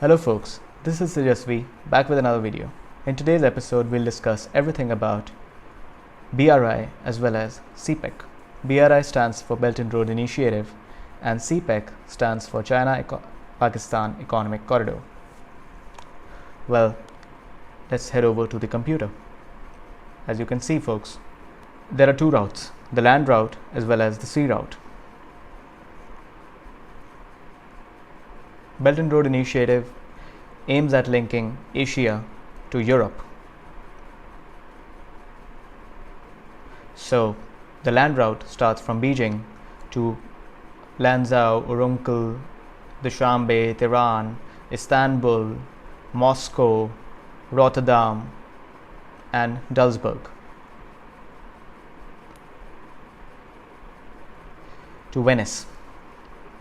Hello folks, this is Sujasvi back with another video. In today's episode, we'll discuss everything about BRI as well as CPEC. BRI stands for Belt and Road Initiative and CPEC stands for China-Pakistan Economic Corridor. Well, let's head over to the computer. As you can see folks, there are two routes, the land route as well as the sea route. Belt and Road Initiative aims at linking Asia to Europe. So, the land route starts from Beijing to Lanzhou, Urumqi, Dushanbe, Tehran, Istanbul, Moscow, Rotterdam, and Duisburg to Venice,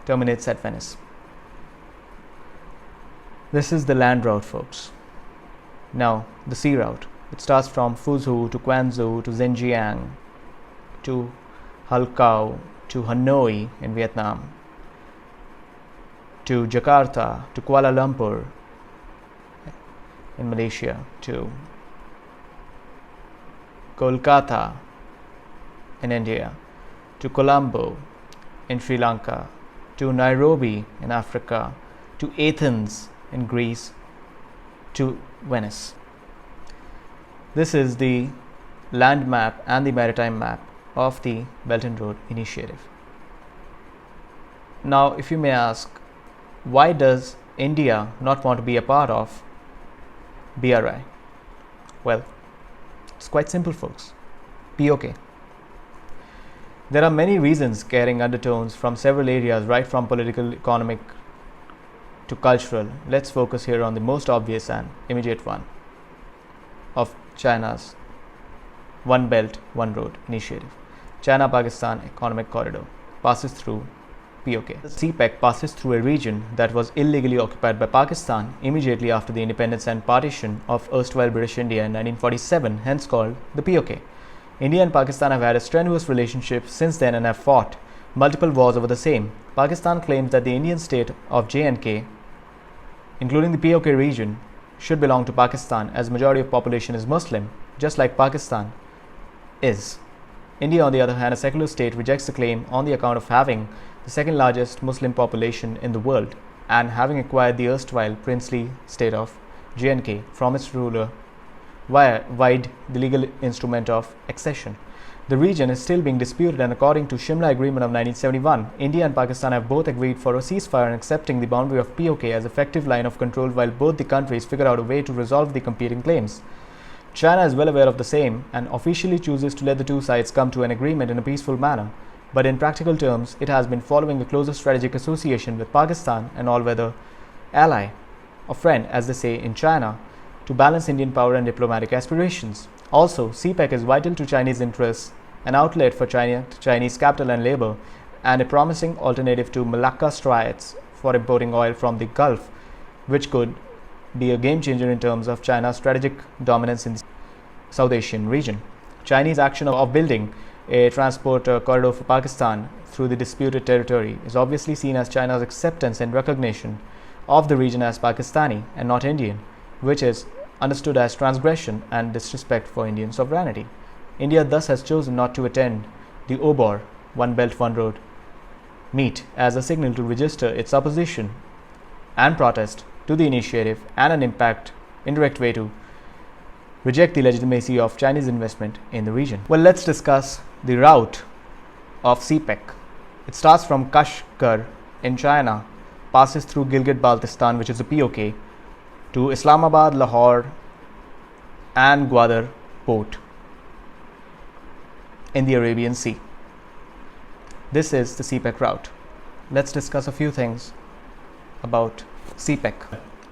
terminates at Venice. This is the land route folks. Now the sea route, it starts from Fuzhou to Quanzhou to Xinjiang to Halkau to Hanoi in Vietnam to Jakarta to Kuala Lumpur in Malaysia to Kolkata in India to Colombo in Sri Lanka to Nairobi in Africa to Athens in Greece to Venice. This is the land map and the maritime map of the Belt and Road Initiative. Now, if you may ask, why does India not want to be a part of BRI? Well, it's quite simple folks. POK. There are many reasons carrying undertones from several areas, right from political, economic to cultural. Let's focus here on the most obvious and immediate one of China's One Belt, One Road initiative. China-Pakistan Economic Corridor passes through POK. The CPEC passes through a region that was illegally occupied by Pakistan immediately after the independence and partition of erstwhile British India in 1947, hence called the POK. India and Pakistan have had a strenuous relationship since then and have fought multiple wars over the same. Pakistan claims that the Indian state of J&K, including the POK region, should belong to Pakistan as majority of population is Muslim, just like Pakistan is. India, on the other hand, a secular state, rejects the claim on the account of having the second largest Muslim population in the world and having acquired the erstwhile princely state of J&K from its ruler via the legal instrument of accession. The region is still being disputed, and according to Shimla Agreement of 1971, India and Pakistan have both agreed for a ceasefire and accepting the boundary of POK as effective line of control while both the countries figure out a way to resolve the competing claims. China is well aware of the same and officially chooses to let the two sides come to an agreement in a peaceful manner, but in practical terms, it has been following a closer strategic association with Pakistan, an all-weather ally, or friend as they say in China, to balance Indian power and diplomatic aspirations. Also, CPEC is vital to Chinese interests, an outlet for Chinese capital and labor, and a promising alternative to Malacca Straits for importing oil from the Gulf, which could be a game changer in terms of China's strategic dominance in the South Asian region. Chinese action of building a transport corridor for Pakistan through the disputed territory is obviously seen as China's acceptance and recognition of the region as Pakistani and not Indian, which is understood as transgression and disrespect for Indian sovereignty. India thus has chosen not to attend the OBOR, One Belt, One Road meet as a signal to register its opposition and protest to the initiative and an indirect way to reject the legitimacy of Chinese investment in the region. Well, let's discuss the route of CPEC. It starts from Kashgar in China, passes through Gilgit-Baltistan, which is a POK, to Islamabad, Lahore, and Gwadar port in the Arabian Sea. This is the CPEC route. Let's discuss a few things about CPEC.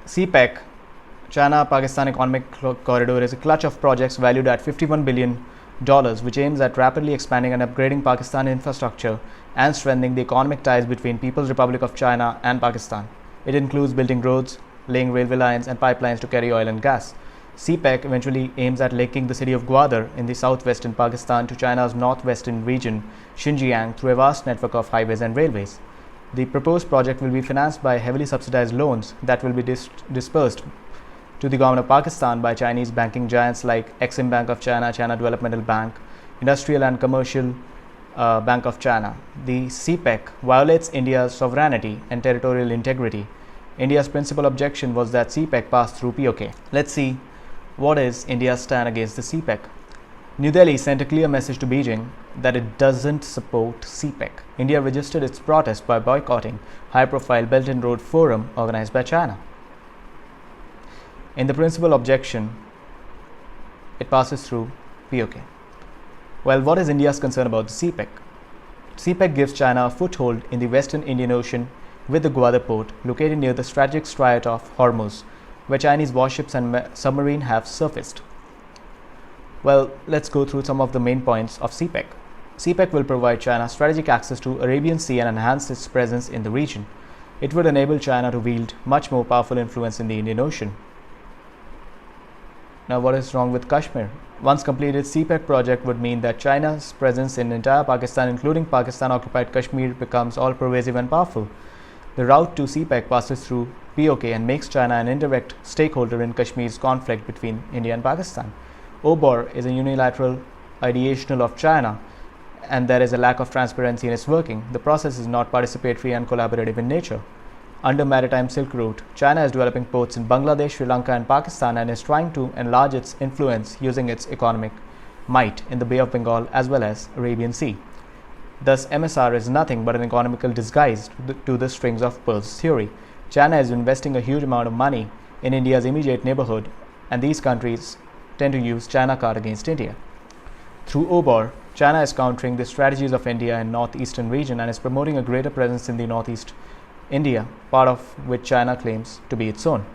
CPEC, China-Pakistan Economic Corridor, is a clutch of projects valued at $51 billion, which aims at rapidly expanding and upgrading Pakistan infrastructure and strengthening the economic ties between People's Republic of China and Pakistan. It includes building roads, laying railway lines and pipelines to carry oil and gas. CPEC eventually aims at linking the city of Gwadar in the southwestern Pakistan to China's northwestern region, Xinjiang, through a vast network of highways and railways. The proposed project will be financed by heavily subsidized loans that will be dispersed to the government of Pakistan by Chinese banking giants like Exim Bank of China, China Developmental Bank, Industrial and Commercial Bank of China. The CPEC violates India's sovereignty and territorial integrity. India's principal objection was that CPEC passed through POK. Let's see what is India's stand against the CPEC. New Delhi sent a clear message to Beijing that it doesn't support CPEC. India registered its protest by boycotting high-profile Belt and Road Forum organized by China. In the principal objection, it passes through POK. Well, what is India's concern about the CPEC? CPEC gives China a foothold in the western Indian Ocean with the Gwadar port located near the strategic Strait of Hormuz, where Chinese warships and submarines have surfaced. Well, let's go through some of the main points of CPEC. CPEC will provide China strategic access to Arabian Sea and enhance its presence in the region. It would enable China to wield much more powerful influence in the Indian Ocean. Now, what is wrong with Kashmir? Once completed, CPEC project would mean that China's presence in entire Pakistan, including Pakistan-occupied Kashmir, becomes all-pervasive and powerful. The route to CPEC passes through POK and makes China an indirect stakeholder in Kashmir's conflict between India and Pakistan. OBOR is a unilateral ideational of China, and there is a lack of transparency in its working. The process is not participatory and collaborative in nature. Under Maritime Silk Route, China is developing ports in Bangladesh, Sri Lanka and Pakistan and is trying to enlarge its influence using its economic might in the Bay of Bengal as well as Arabian Sea. Thus, MSR is nothing but an economical disguise to the strings of pearls theory. China is investing a huge amount of money in India's immediate neighborhood, and these countries tend to use China card against India. Through OBOR, China is countering the strategies of India in northeastern region and is promoting a greater presence in the northeast India, part of which China claims to be its own.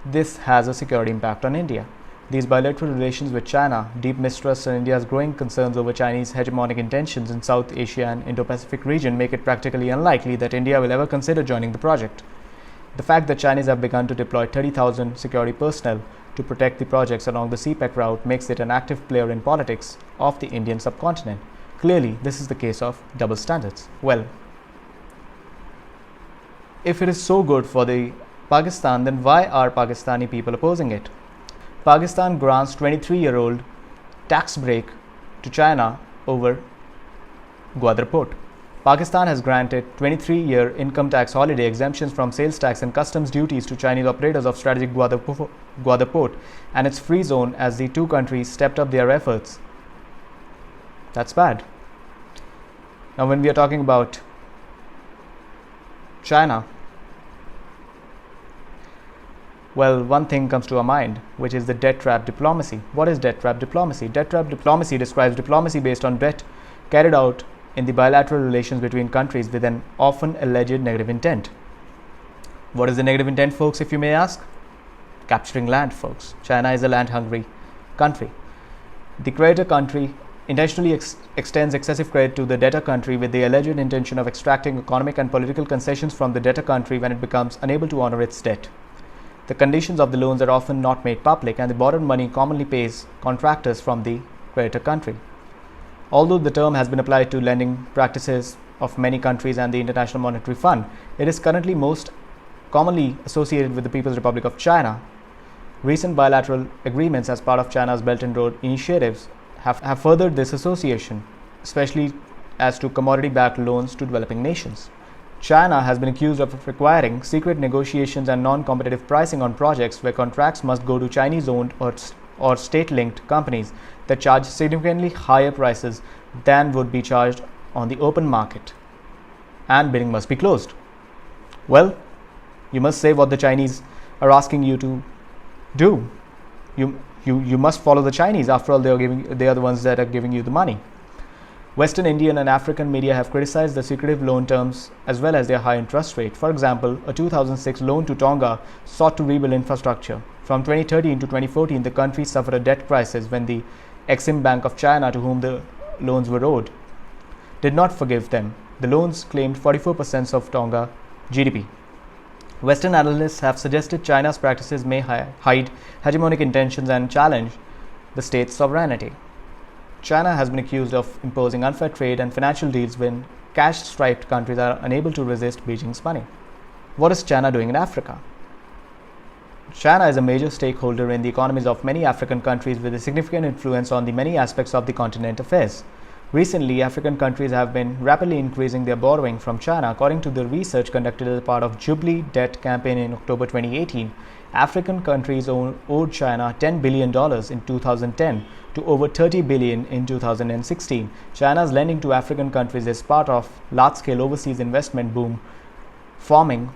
This has a security impact on India. These bilateral relations with China, deep mistrust and India's growing concerns over Chinese hegemonic intentions in South Asia and Indo-Pacific region make it practically unlikely that India will ever consider joining the project. The fact that Chinese have begun to deploy 30,000 security personnel to protect the projects along the CPEC route makes it an active player in politics of the Indian subcontinent. Clearly, this is the case of double standards. Well, if it is so good for the Pakistan, then why are Pakistani people opposing it? Pakistan grants 23-year-old tax break to China over Gwadar port. Pakistan has granted 23-year income tax holiday exemptions from sales tax and customs duties to Chinese operators of strategic Gwadar port and its free zone as the two countries stepped up their efforts. That's bad. Now, when we are talking about China, well, one thing comes to our mind, which is the debt trap diplomacy. What is debt trap diplomacy? Debt trap diplomacy describes diplomacy based on debt carried out in the bilateral relations between countries with an often alleged negative intent. What is the negative intent, folks, if you may ask? Capturing land, folks. China is a land-hungry country. The creditor country intentionally extends excessive credit to the debtor country with the alleged intention of extracting economic and political concessions from the debtor country when it becomes unable to honor its debt. The conditions of the loans are often not made public, and the borrowed money commonly pays contractors from the creditor country. Although the term has been applied to lending practices of many countries and the International Monetary Fund, it is currently most commonly associated with the People's Republic of China. Recent bilateral agreements as part of China's Belt and Road initiatives have furthered this association, especially as to commodity-backed loans to developing nations. China has been accused of requiring secret negotiations and non-competitive pricing on projects where contracts must go to Chinese-owned or state-linked companies that charge significantly higher prices than would be charged on the open market, and bidding must be closed. Well, you must say what the Chinese are asking you to do. You must follow the Chinese. After all, they are the ones that are giving you the money. Western Indian and African media have criticized the secretive loan terms as well as their high interest rate. For example, a 2006 loan to Tonga sought to rebuild infrastructure. From 2013 to 2014, the country suffered a debt crisis when the Exim Bank of China, to whom the loans were owed, did not forgive them. The loans claimed 44% of Tonga GDP. Western analysts have suggested China's practices may hide hegemonic intentions and challenge the state's sovereignty. China has been accused of imposing unfair trade and financial deals when cash-strapped countries are unable to resist Beijing's money. What is China doing in Africa? China is a major stakeholder in the economies of many African countries with a significant influence on the many aspects of the continent's affairs. Recently, African countries have been rapidly increasing their borrowing from China. According to the research conducted as part of Jubilee Debt Campaign in October 2018, African countries owed China $10 billion in 2010 to over $30 billion in 2016. China's lending to African countries is part of large-scale overseas investment boom, forming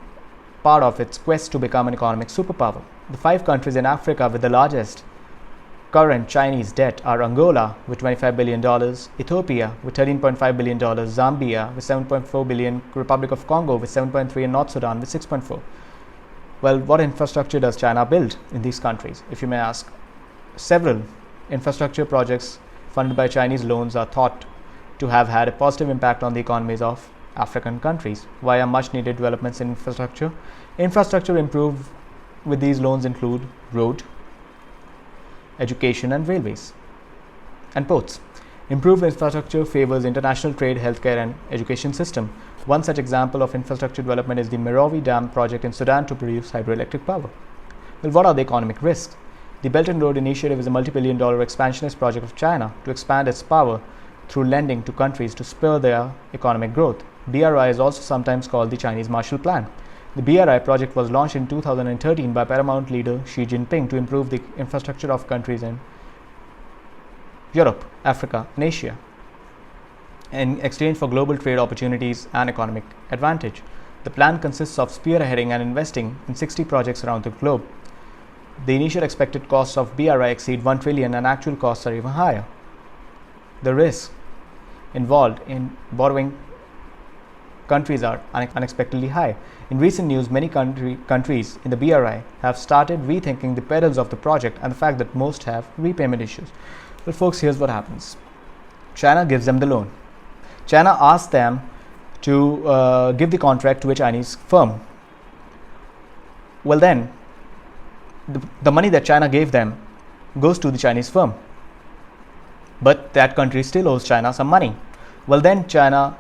part of its quest to become an economic superpower. The 5 countries in Africa with the largest current Chinese debt are Angola with $25 billion, Ethiopia with $13.5 billion, Zambia with $7.4 billion, Republic of Congo with $7.3 billion, and North Sudan with $6.4 billion. Well, what infrastructure does China build in these countries, if you may ask? Several infrastructure projects funded by Chinese loans are thought to have had a positive impact on the economies of African countries via much needed developments in infrastructure. Infrastructure improved with these loans include road, education and railways, and ports. Improved infrastructure favors international trade, healthcare and education system. One such example of infrastructure development is the Merowe Dam project in Sudan to produce hydroelectric power. Well, what are the economic risks? The Belt and Road Initiative is a multi-billion-dollar expansionist project of China to expand its power through lending to countries to spur their economic growth. BRI is also sometimes called the Chinese Marshall Plan. The BRI project was launched in 2013 by Paramount leader Xi Jinping to improve the infrastructure of countries in Europe, Africa, and Asia in exchange for global trade opportunities and economic advantage. The plan consists of spearheading and investing in 60 projects around the globe. The initial expected costs of BRI exceed $1 trillion and actual costs are even higher. The risks involved in borrowing countries are unexpectedly high. In recent news, many countries in the BRI have started rethinking the perils of the project and the fact that most have repayment issues. Well, folks, here's what happens. China gives them the loan. China asks them to give the contract to a Chinese firm. Well, then, the money that China gave them goes to the Chinese firm. But that country still owes China some money. Well, then China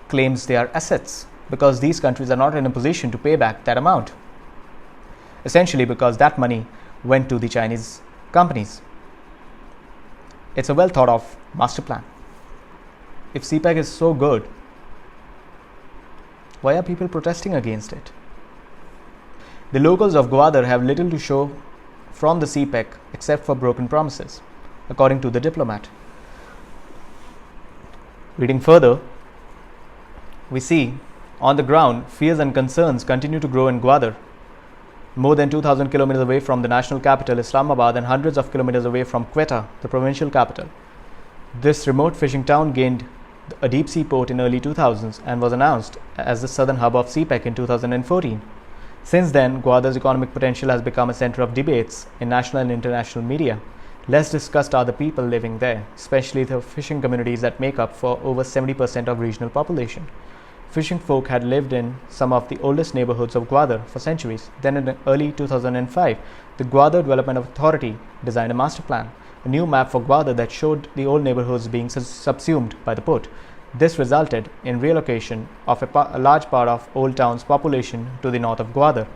claims their assets because these countries are not in a position to pay back that amount. Essentially because that money went to the Chinese companies. It's a well thought of master plan. If CPEC is so good, why are people protesting against it? The locals of Gwadar have little to show from the CPEC except for broken promises, according to the diplomat. Reading further, we see on the ground fears and concerns continue to grow in Gwadar, more than 2,000 kilometers away from the national capital Islamabad and hundreds of kilometers away from Quetta, the provincial capital. This remote fishing town gained a deep sea port in early 2000s and was announced as the southern hub of CPEC in 2014. Since then, Gwadar's economic potential has become a center of debates in national and international media. Less discussed are the people living there, especially the fishing communities that make up for over 70% of regional population. Fishing folk had lived in some of the oldest neighborhoods of Gwadar for centuries. Then in early 2005, the Gwadar Development Authority designed a master plan, a new map for Gwadar that showed the old neighborhoods being subsumed by the port. This resulted in relocation of a large part of Old Town's population to the north of Gwadar,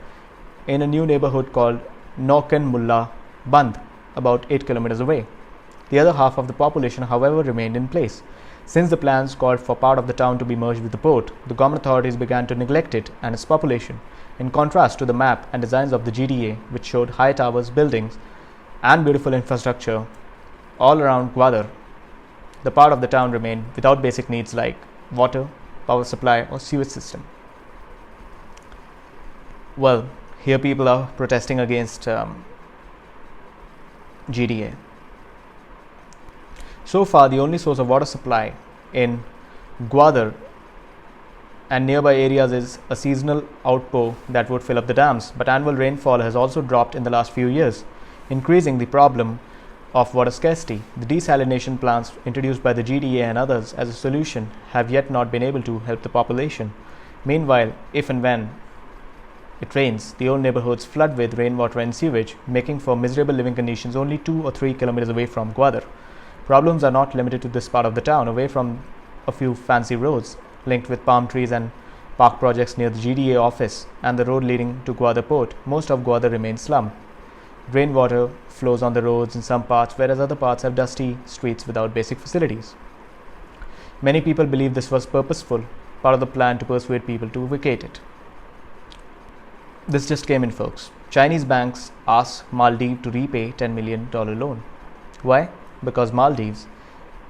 in a new neighborhood called Naukan Mulla Band, about 8 kilometers away. The other half of the population, however, remained in place. Since the plans called for part of the town to be merged with the port, the government authorities began to neglect it and its population, in contrast to the map and designs of the GDA, which showed high towers, buildings, and beautiful infrastructure all around Gwadar. The part of the town remained without basic needs like water, power supply, or sewage system. Well, here people are protesting against GDA. So far, the only source of water supply in Gwadar and nearby areas is a seasonal outpour that would fill up the dams, but annual rainfall has also dropped in the last few years, increasing the problem of water scarcity. The desalination plants introduced by the GDA and others as a solution have yet not been able to help the population. Meanwhile, if and when it rains, the old neighborhoods flood with rainwater and sewage, making for miserable living conditions only 2 or 3 kilometers away from Gwadar. Problems are not limited to this part of the town. Away from a few fancy roads linked with palm trees and park projects near the GDA office and the road leading to Gwadar port, most of Gwadar remains slum. Rainwater flows on the roads in some parts, whereas other parts have dusty streets without basic facilities. Many people believe this was purposeful, part of the plan to persuade people to vacate it. This just came in, folks. Chinese banks ask Maldives to repay $10 million loan. Why? Because Maldives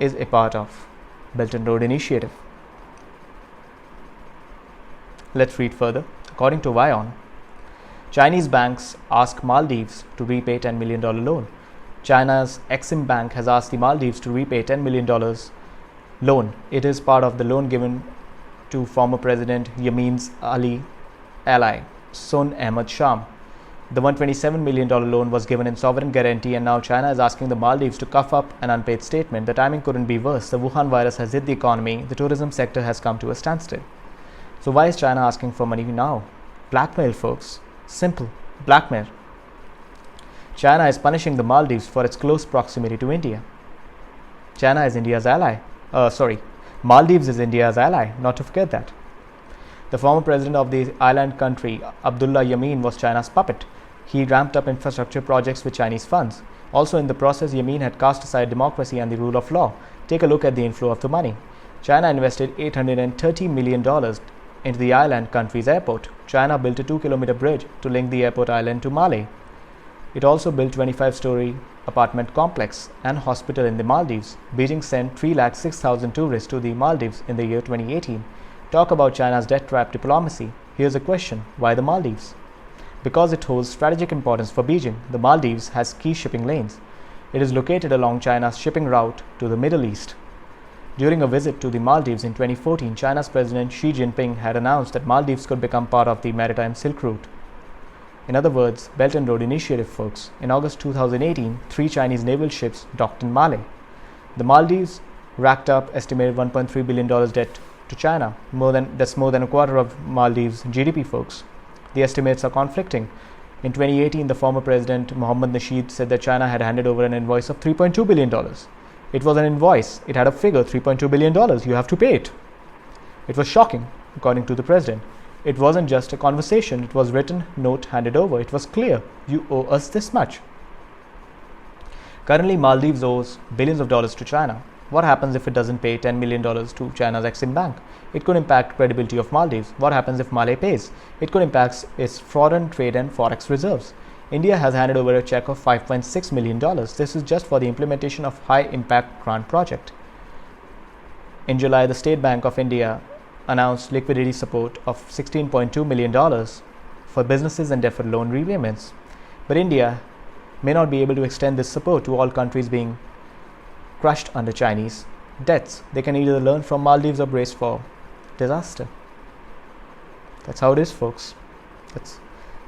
is a part of Belt and Road Initiative. Let's read further. According to Vion, Chinese banks ask Maldives to repay $10 million loan. China's Exim Bank has asked the Maldives to repay $10 million loan. It is part of the loan given to former President Yamin's ally, Sun Ahmad Sham. The $127 million loan was given in sovereign guarantee, and now China is asking the Maldives to cough up an unpaid statement. The timing couldn't be worse. The Wuhan virus has hit the economy. The tourism sector has come to a standstill. So why is China asking for money now? Blackmail, folks. Simple. Blackmail. China is punishing the Maldives for its close proximity to India. China is India's ally. Maldives is India's ally, not to forget that. The former president of the island country, Abdullah Yamin, was China's puppet. He ramped up infrastructure projects with Chinese funds. Also in the process, Yamin had cast aside democracy and the rule of law. Take a look at the inflow of the money. China invested $830 million into the island country's airport. China built a 2-kilometer bridge to link the airport island to Male. It also built 25-story apartment complex and hospital in the Maldives. Beijing sent 306,000 tourists to the Maldives in the year 2018. Talk about China's debt trap diplomacy. Here's a question: why the Maldives? Because it holds strategic importance for Beijing. The Maldives has key shipping lanes. It is located along China's shipping route to the Middle East. During a visit to the Maldives in 2014, China's President Xi Jinping had announced that Maldives could become part of the Maritime Silk Route. In other words, Belt and Road Initiative, folks. In August 2018, 3 Chinese naval ships docked in Male. The Maldives racked up estimated $1.3 billion debt to China. That's more than a quarter of Maldives' GDP, folks. The estimates are conflicting. In 2018, the former president Mohammad Nasheed said that China had handed over an invoice of $3.2 billion. It was an invoice. It had a figure, $3.2 billion. You have to pay it. It was shocking, according to the president. It wasn't just a conversation. It was written, note handed over. It was clear. You owe us this much. Currently, Maldives owes billions of dollars to China. What happens if it doesn't pay $10 million to China's Exim Bank? It could impact credibility of Maldives. What happens if Male pays? It could impact its foreign trade and forex reserves. India has handed over a check of $5.6 million. This is just for the implementation of high-impact grant project. In July, the State Bank of India announced liquidity support of $16.2 million for businesses and deferred loan repayments. But India may not be able to extend this support to all countries being crushed under Chinese debts. They can either learn from Maldives or brace for disaster. That's how it is, folks.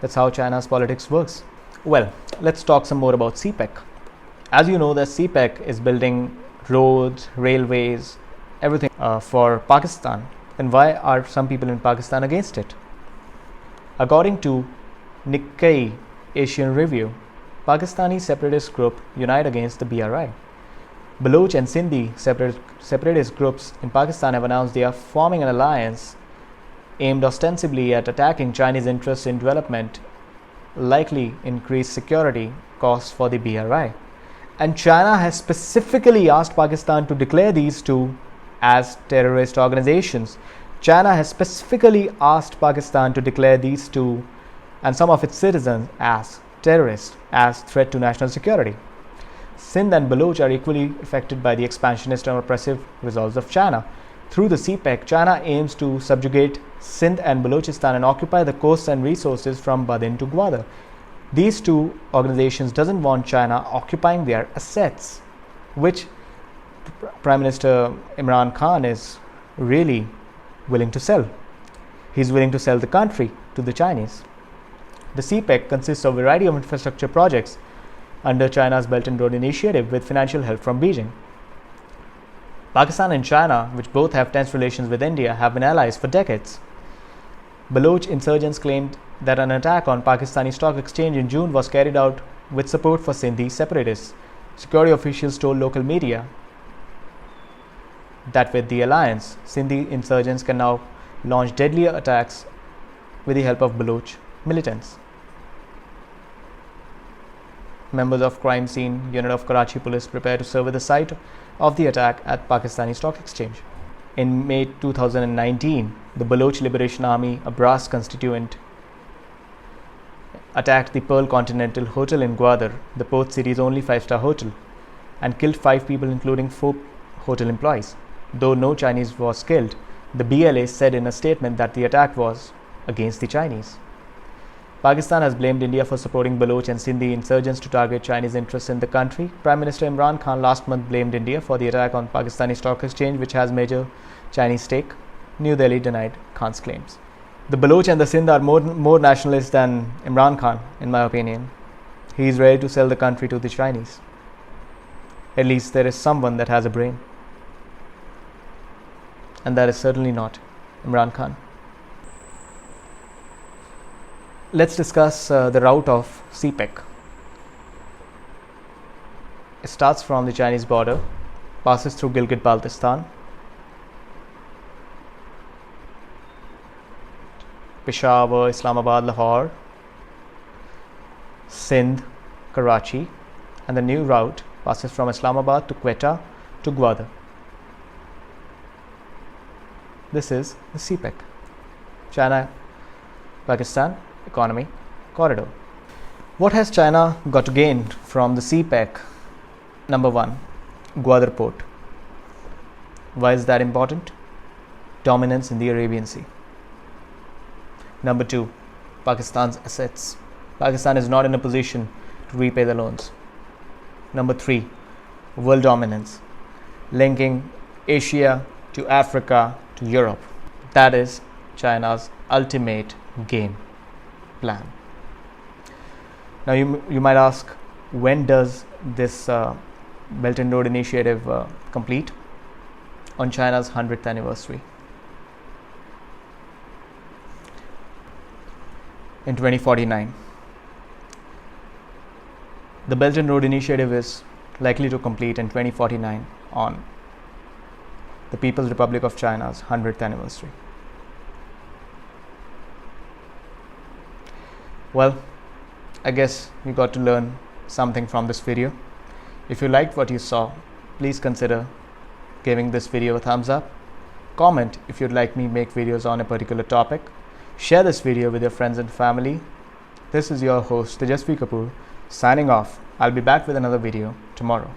That's how China's politics works. Well, let's talk some more about CPEC. As you know, the CPEC is building roads, railways, everything for Pakistan. Then why are some people in Pakistan against it? According to Nikkei Asian Review, Pakistani separatist group unite against the BRI. Baloch and Sindhi separatist groups in Pakistan have announced they are forming an alliance aimed ostensibly at attacking Chinese interests in development, likely increase security costs for the BRI. And China has specifically asked Pakistan to declare these two as terrorist organizations. China has specifically asked Pakistan to declare these two and some of its citizens as terrorists, as threat to national security. Sindh and Baloch are equally affected by the expansionist and oppressive resolves of China. Through the CPEC, China aims to subjugate Sindh and Balochistan and occupy the coasts and resources from Badin to Gwadar. These two organizations doesn't want China occupying their assets, which Prime Minister Imran Khan is really willing to sell. He's willing to sell the country to the Chinese. The CPEC consists of a variety of infrastructure projects under China's Belt and Road Initiative with financial help from Beijing. Pakistan and China, which both have tense relations with India, have been allies for decades. Baloch insurgents claimed that an attack on Pakistani stock exchange in June was carried out with support for Sindhi separatists. Security officials told local media that with the alliance, Sindhi insurgents can now launch deadly attacks with the help of Baloch militants. Members of crime scene unit of Karachi police prepare to survey the site of the attack at Pakistani Stock Exchange. In May 2019, the Baloch Liberation Army, a brass constituent, attacked the Pearl Continental Hotel in Gwadar, the port city's only 5-star hotel, and killed 5 people including 4 hotel employees. Though no Chinese was killed, the BLA said in a statement that the attack was against the Chinese. Pakistan has blamed India for supporting Baloch and Sindhi insurgents to target Chinese interests in the country. Prime Minister Imran Khan last month blamed India for the attack on Pakistani Stock Exchange, which has major Chinese stake. New Delhi denied Khan's claims. The Baloch and the Sindh are more nationalist than Imran Khan, in my opinion. He is ready to sell the country to the Chinese. At least there is someone that has a brain. And that is certainly not Imran Khan. Let's discuss the route of CPEC. It starts from the Chinese border, passes through Gilgit-Baltistan, Peshawar, Islamabad, Lahore, Sindh, Karachi, and the new route passes from Islamabad to Quetta to Gwadar. This is the CPEC, China-Pakistan Economy Corridor. What has China got to gain from the CPEC? Number 1, Gwadar Port. Why is that important? Dominance in the Arabian Sea. Number 2, Pakistan's assets. Pakistan is not in a position to repay the loans. Number 3, world dominance, linking Asia to Africa to Europe. That is China's ultimate game plan. Now you might ask, when does this Belt and Road Initiative complete? On China's 100th anniversary. In 2049. The Belt and Road Initiative is likely to complete in 2049 on the People's Republic of China's 100th anniversary. Well, I guess you got to learn something from this video. If you liked what you saw, please consider giving this video a thumbs up. Comment if you'd like me make videos on a particular topic. Share this video with your friends and family. This is your host Tejasvi Kapoor signing off. I'll be back with another video tomorrow.